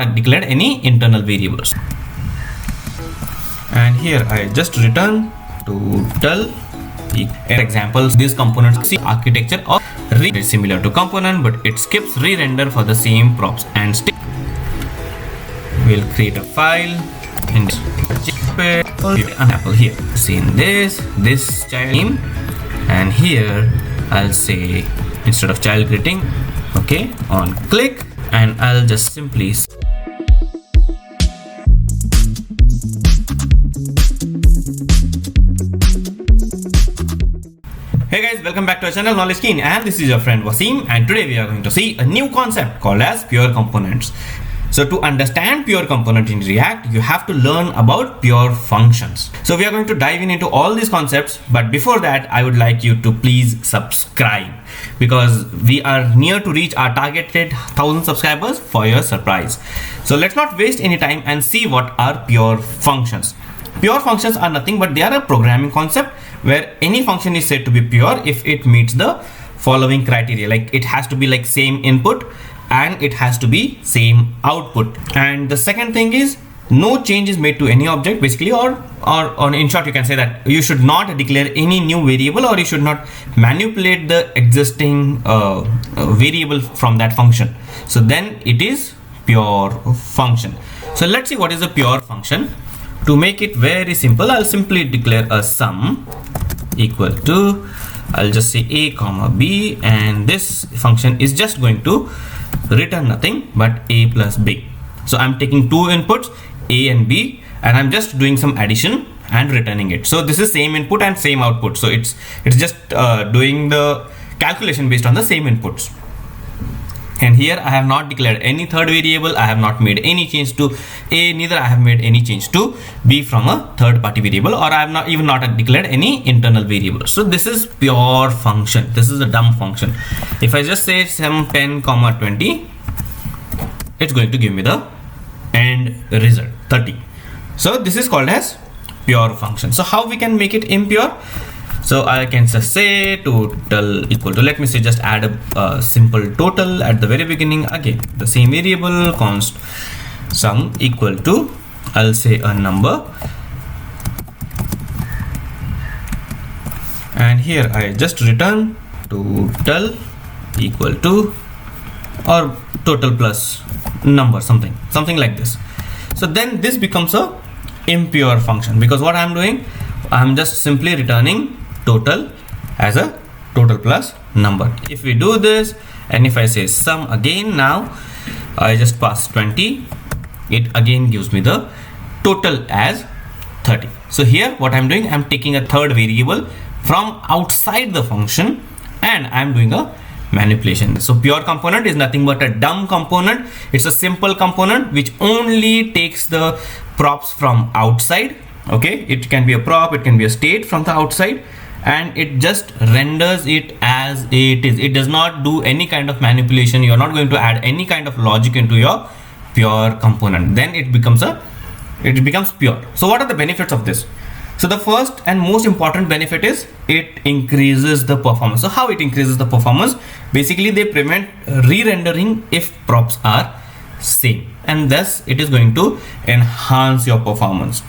declared any internal variables. And here I just return total. Examples, these components see architecture of is similar to component, but it skips re-render for the same props and stick. We'll create a file in example here. See in this child name, and here I'll say instead of child greeting, okay, on click, and I'll just simply Hey guys, welcome back to our channel KnowledgeKeen, and this is your friend Wasim, and today we are going to see a new concept called as pure components. So to understand pure component in React, you have to learn about pure functions. So we are going to dive into all these concepts, but before that I would like you to please subscribe, because we are near to reach our targeted 1000 subscribers for your surprise. So let's not waste any time and see what are pure functions. Pure functions are nothing but they are a programming concept where any function is said to be pure if it meets the following criteria. Like it has to be like same input and it has to be same output. And the second thing is no change is made to any object basically, or in short you can say that you should not declare any new variable, or you should not manipulate the existing variable from that function. So then it is pure function. So let's see what is a pure function. To make it very simple, I'll simply declare a sum equal to, I'll just say a comma b, and this function is just going to return nothing but a plus b. So I'm taking two inputs, a and b, and I'm just doing some addition and returning it. So this is same input and same output. So it's just doing the calculation based on the same inputs. And here I have not declared any third variable, I have not made any change to a, neither I have made any change to b from a third party variable, or I have not even declared any internal variable. So this is pure function. This is a dumb function. If I just say sum 10 comma 20, it's going to give me the end result 30. So this is called as pure function. So how we can make it impure? So I can just say total equal to, let me say just add a simple total at the very beginning. Again, the same variable const sum equal to, I'll say a number, and here I just return total equal to, or total plus number, something like this. So then this becomes a impure function, because what I'm doing, I'm just simply returning total as a total plus number. If we do this, and if I say sum again, now I just pass 20, it again gives me the total as 30. So here what I'm doing, I'm taking a third variable from outside the function and I'm doing a manipulation. So pure component is nothing but a dumb component. It's a simple component which only takes the props from outside. Okay, it can be a prop, it can be a state from the outside, and it just renders it as it is. It does not do any kind of manipulation. You're not going to add any kind of logic into your pure component. Then it becomes pure. So what are the benefits of this? So the first and most important benefit is it increases the performance. So how it increases the performance? Basically they prevent re-rendering if props are same, and thus it is going to enhance your performance.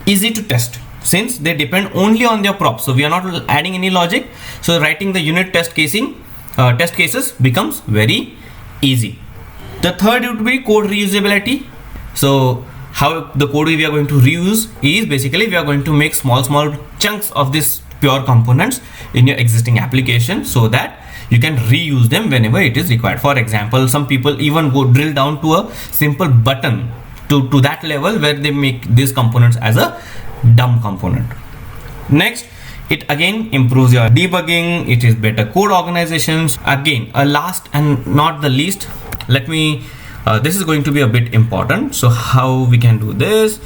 Easy to test since they depend only on their props, so we are not adding any logic. So writing the unit test cases becomes very easy. The third would be code reusability. So how the code we are going to reuse is basically we are going to make small chunks of this pure components in your existing application so that you can reuse them whenever it is required. For example, some people even go drill down to a simple button to that level where they make these components as a dumb component. Next, it again improves your debugging. It is better code organizations. Again, a last and not the least, let me this is going to be a bit important. So how we can do this?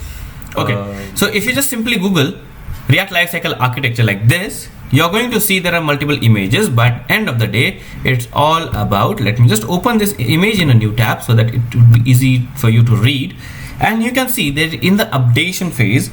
Okay, so if you just simply Google React lifecycle architecture like this, you're going to see there are multiple images, but end of the day it's all about, let me just open this image in a new tab so that it would be easy for you to read. And you can see that in the updation phase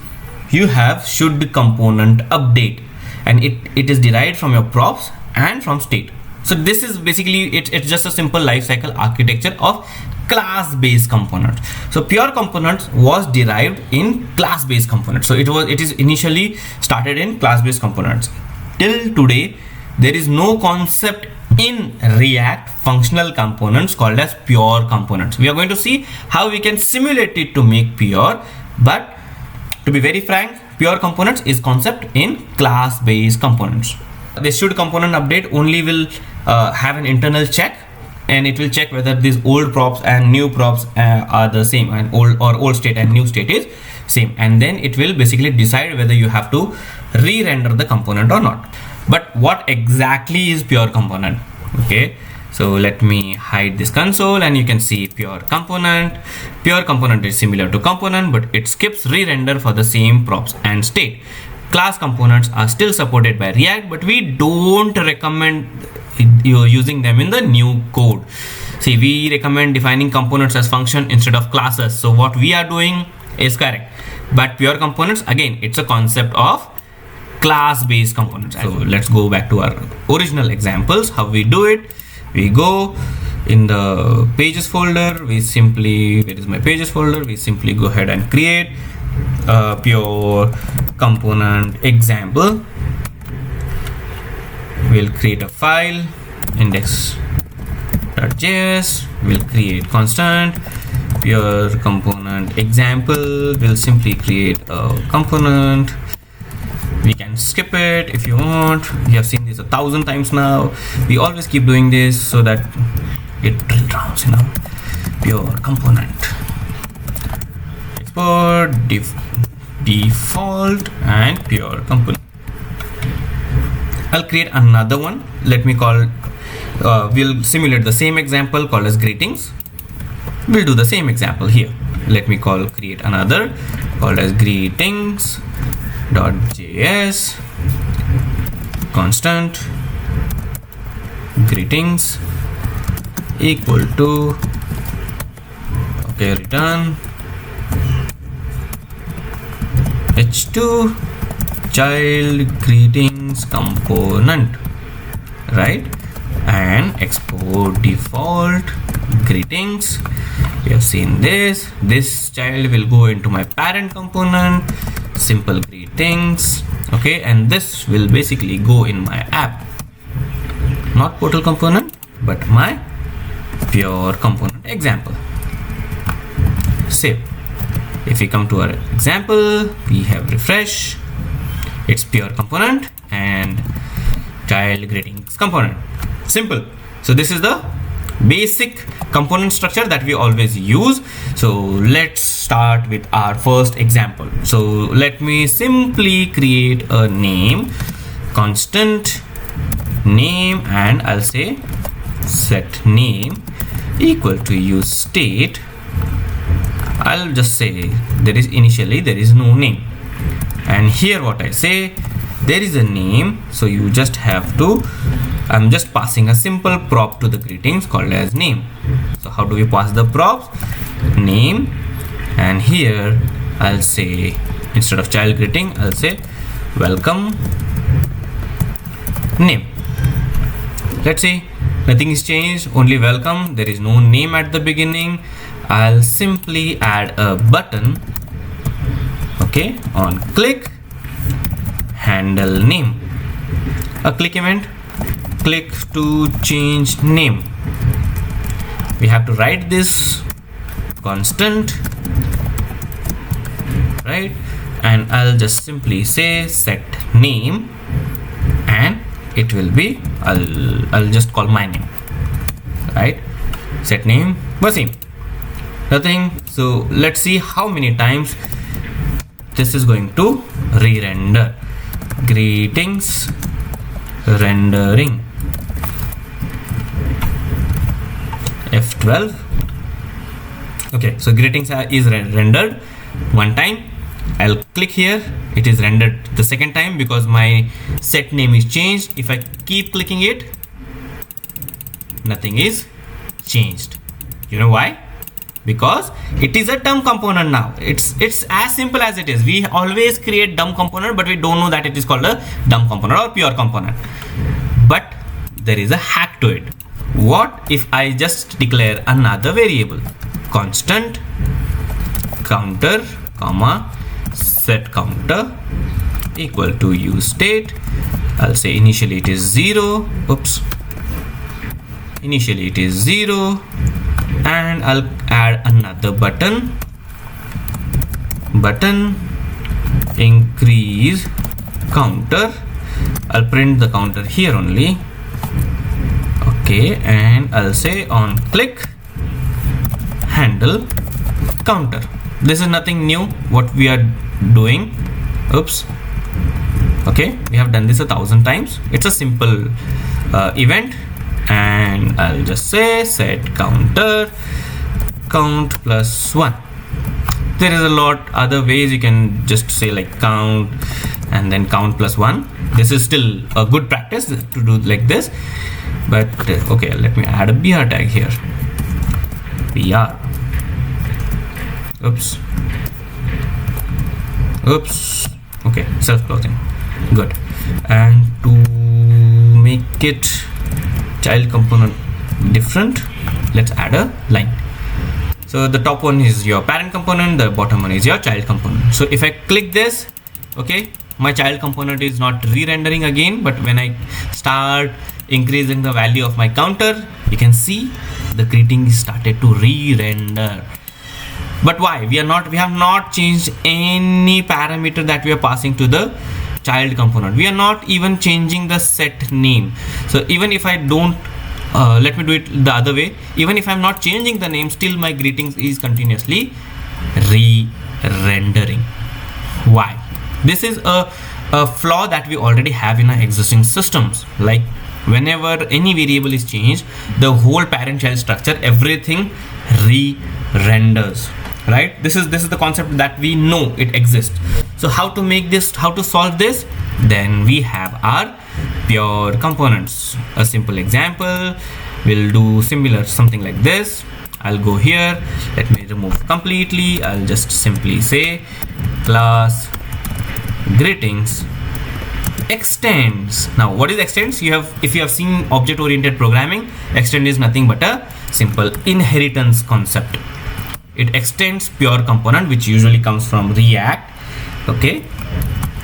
you have should component update, and it is derived from your props and from state. So this is basically it's just a simple lifecycle architecture of class-based component. So pure components was derived in class-based components. So it is initially started in class-based components. Till today, there is no concept in React functional components called as pure components. We are going to see how we can simulate it to make pure, but to be very frank, pure components is concept in class-based components. The should component update only will have an internal check, and it will check whether these old props and new props are the same, and old state and new state is same, and then it will basically decide whether you have to re-render the component or not. But what exactly is pure component? Okay, so let me hide this console, and you can see pure component. Pure component is similar to component, but it skips re-render for the same props and state. Class components are still supported by React, but we don't recommend you're using them in the new code. See, we recommend defining components as function instead of classes. So what we are doing is correct, but pure components, again, it's a concept of class-based components. So let's go back to our original examples. How we do it? We go in the pages folder. We simply, where is my pages folder? We simply go ahead and create a pure component example. We'll create a file, index.js. We'll create constant pure component example. We'll simply create a component. We can skip it if you want. We have seen this 1,000 times now. We always keep doing this so that it drill downs, you know. Pure component. Export default and pure component. I'll create another one. Let me call, we'll simulate the same example called as greetings. We'll do the same example here. Let me create another called as greetings.js constant greetings equal to, okay, return h2 child greetings component, right? And export default greetings. We have seen this. This child will go into my parent component, simple greetings, okay, and this will basically go in my app, not portal component, but my pure component example. Save. If we come to our example, we have refresh. It's pure component and child greetings component. Simple. So this is the basic component structure that we always use. So let's start with our first example. So let me simply create a name, constant name, and I'll say set name equal to use state. I'll just say there is no name, and here what I say, there is a name, so you just have to, I'm just passing a simple prop to the greetings called as name. So how do we pass the props? Name, and here I'll say, instead of child greeting, I'll say welcome name. Let's see, nothing is changed, only welcome. There is no name at the beginning. I'll simply add a button, okay, on click, handle name, a click event, click to change name. We have to write this constant, right? And I'll just simply say set name, and it will be, I'll just call my name, right? Set name, Wasim. Nothing. So let's see how many times this is going to re-render. Greetings rendering F12. Okay, so greetings is rendered one time. I'll click here, it is rendered the second time because my set name is changed. If I keep clicking it, nothing is changed. You know why? Because it is a dumb component now. It's as simple as it is. We always create dumb component, but we don't know that it is called a dumb component or pure component. But there is a hack to it. What if I just declare another variable, constant counter comma set counter equal to use state. I'll say initially it is 0. Oops. Initially it is 0, and I'll add another button increase counter. I'll print the counter here only. Okay, and I'll say on click handle counter. This is nothing new what we are doing. Oops. Okay, we have done this 1,000 times. It's a simple event, and I'll just say set counter count plus 1. There is a lot other ways you can just say like count and then count plus 1. This is still a good practice to do like this, but okay, let me add a br tag here. Br. Oops. Okay, self-closing. Good. And to make it child component different, let's add a line. So the top one is your parent component, the bottom one is your child component. So if I click this, okay, my child component is not re-rendering again, but when I start increasing the value of my counter, you can see the greeting started to re-render. But why? We have not changed any parameter that we are passing to the child component. We are not even changing the set name. So even if I don't let me do it the other way, even if I'm not changing the name, still my greetings is continuously re-rendering. Why? This is a flaw that we already have in our existing systems. Like whenever any variable is changed, the whole parent child structure, everything re-renders, right? This is the concept that we know it exists. So how to make this, how to solve this? Then we have our pure components. A simple example, we'll do similar something like this. I'll go here, let me remove completely. I'll just simply say class greetings extends. Now what is extends? If you have seen object oriented programming, extend is nothing but a simple inheritance concept. It extends pure component, which usually comes from React. Okay,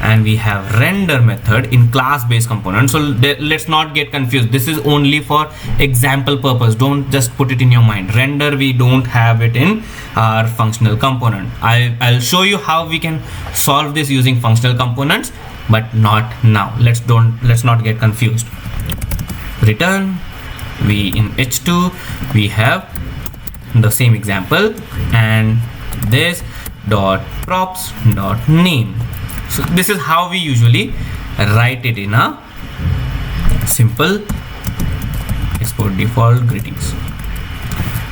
and we have render method in class based component. So let's not get confused. This is only for example purpose. Don't just put it in your mind. Render, we don't have it in our functional component. I'll show you how we can solve this using functional components, but not now. Let's not get confused. Return, we in h2 we have the same example, and this dot props dot name. So this is how we usually write it in a simple export default greetings.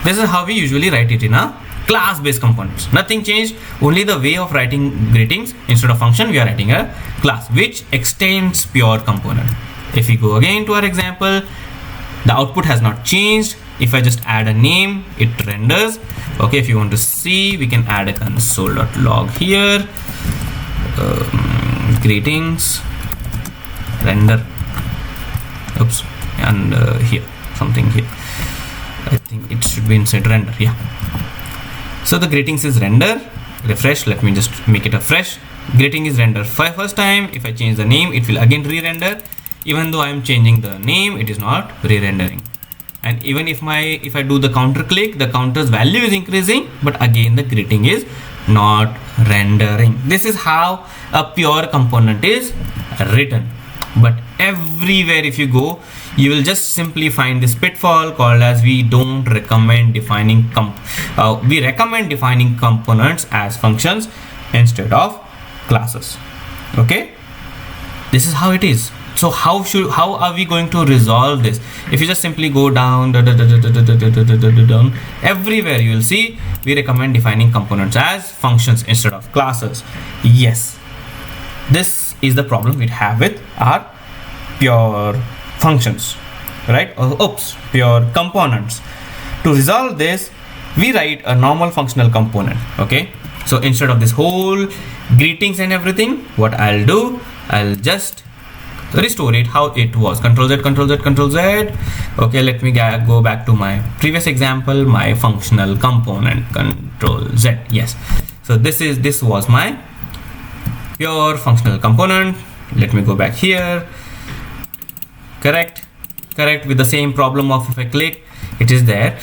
This is how we usually write it in a class based components. Nothing changed, only the way of writing greetings. Instead of function, we are writing a class which extends pure component. If we go again to our example, the output has not changed. If I just add a name, it renders. Okay, if you want to see, we can add a console.log here. Greetings render. Oops, and here something here. I think it should be inside render. Yeah. So the greetings is render. Refresh. Let me just make it a fresh. Greeting is render first time. If I change the name, it will again re-render. Even though I am changing the name, it is not re-rendering. And even if I do the counter click, the counter's value is increasing, but again the greeting is not rendering. This is how a pure component is written. But everywhere if you go, you will just simply find this pitfall called as we recommend defining components as functions instead of classes. Okay, this is how it is. So how are we going to resolve this? If you just simply go down, everywhere you will see we recommend defining components as functions instead of classes. Yes, this is the problem we have with our pure functions, right? Pure components. To resolve this, we write a normal functional component. Okay, so instead of this whole greetings and everything, what I'll do, I'll just restore it how it was. Control Z, Control Z, Control Z. Okay, let me go back to my previous example, my functional component. Control Z. Yes. So this was my pure functional component. Let me go back here. Correct with the same problem of if I click, it is there.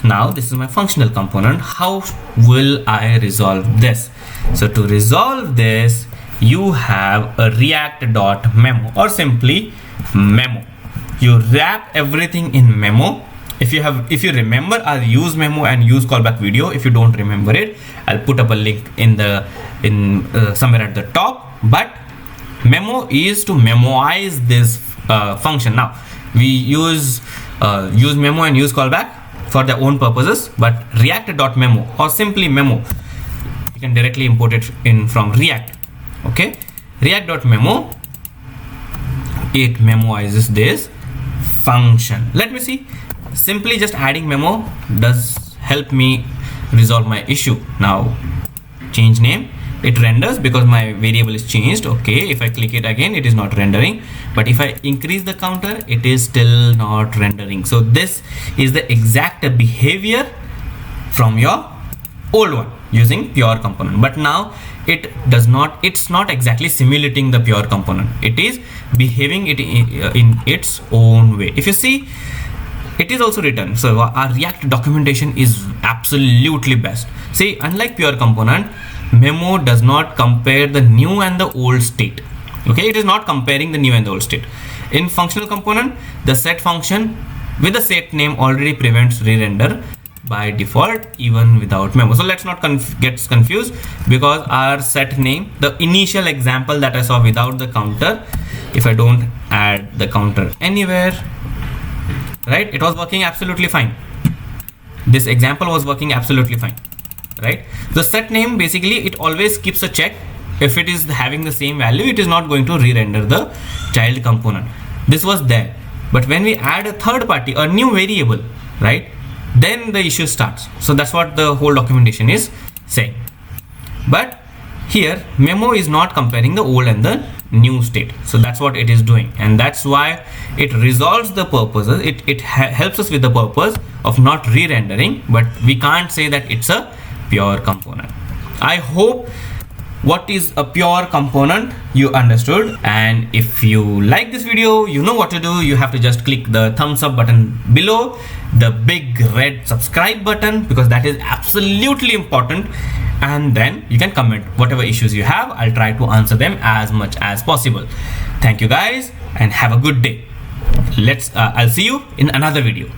Now this is my functional component. How will I resolve this? So to resolve this, you have a React.memo or simply memo. You wrap everything in memo. If you remember, I'll use memo and use callback video. If you don't remember it, I'll put up a link in somewhere at the top. But memo is to memoize this function. Now we use memo and use callback for their own purposes, but React.memo or simply memo, you can directly import it in from React. Okay, React.memo, it memoizes this function. Let me see. Simply just adding memo does help me resolve my issue. Now change name, it renders because my variable is changed. Okay, if I click it again, it is not rendering, but if I increase the counter, it is still not rendering. So this is the exact behavior from your old one using pure component, but now it's not exactly simulating the pure component. It is behaving it in its own way. If you see, it is also written. So our React documentation is absolutely best. See, unlike pure component, memo does not compare the new and the old state. Okay, it is not comparing the new and the old state. In functional component, the set function with the set name already prevents re-render by default even without memo. So let's not get confused, because our set name, the initial example that I saw without the counter, if I don't add the counter anywhere, right, it was working absolutely fine. This example was working absolutely fine, right? The set name, basically it always keeps a check. If it is having the same value, it is not going to re-render the child component. This was there, but when we add a third party, a new variable, right, then the issue starts. So that's what the whole documentation is saying. But here memo is not comparing the old and the new state. So that's what it is doing, and that's why it resolves the purposes. It helps us with the purpose of not re-rendering, but we can't say that it's a pure component. I hope what is a pure component you understood, and if you like this video, you know what to do. You have to just click the thumbs up button below, the big red subscribe button, because that is absolutely important, and then you can comment whatever issues you have. I'll try to answer them as much as possible. Thank you guys and have a good day. I'll see you in another video.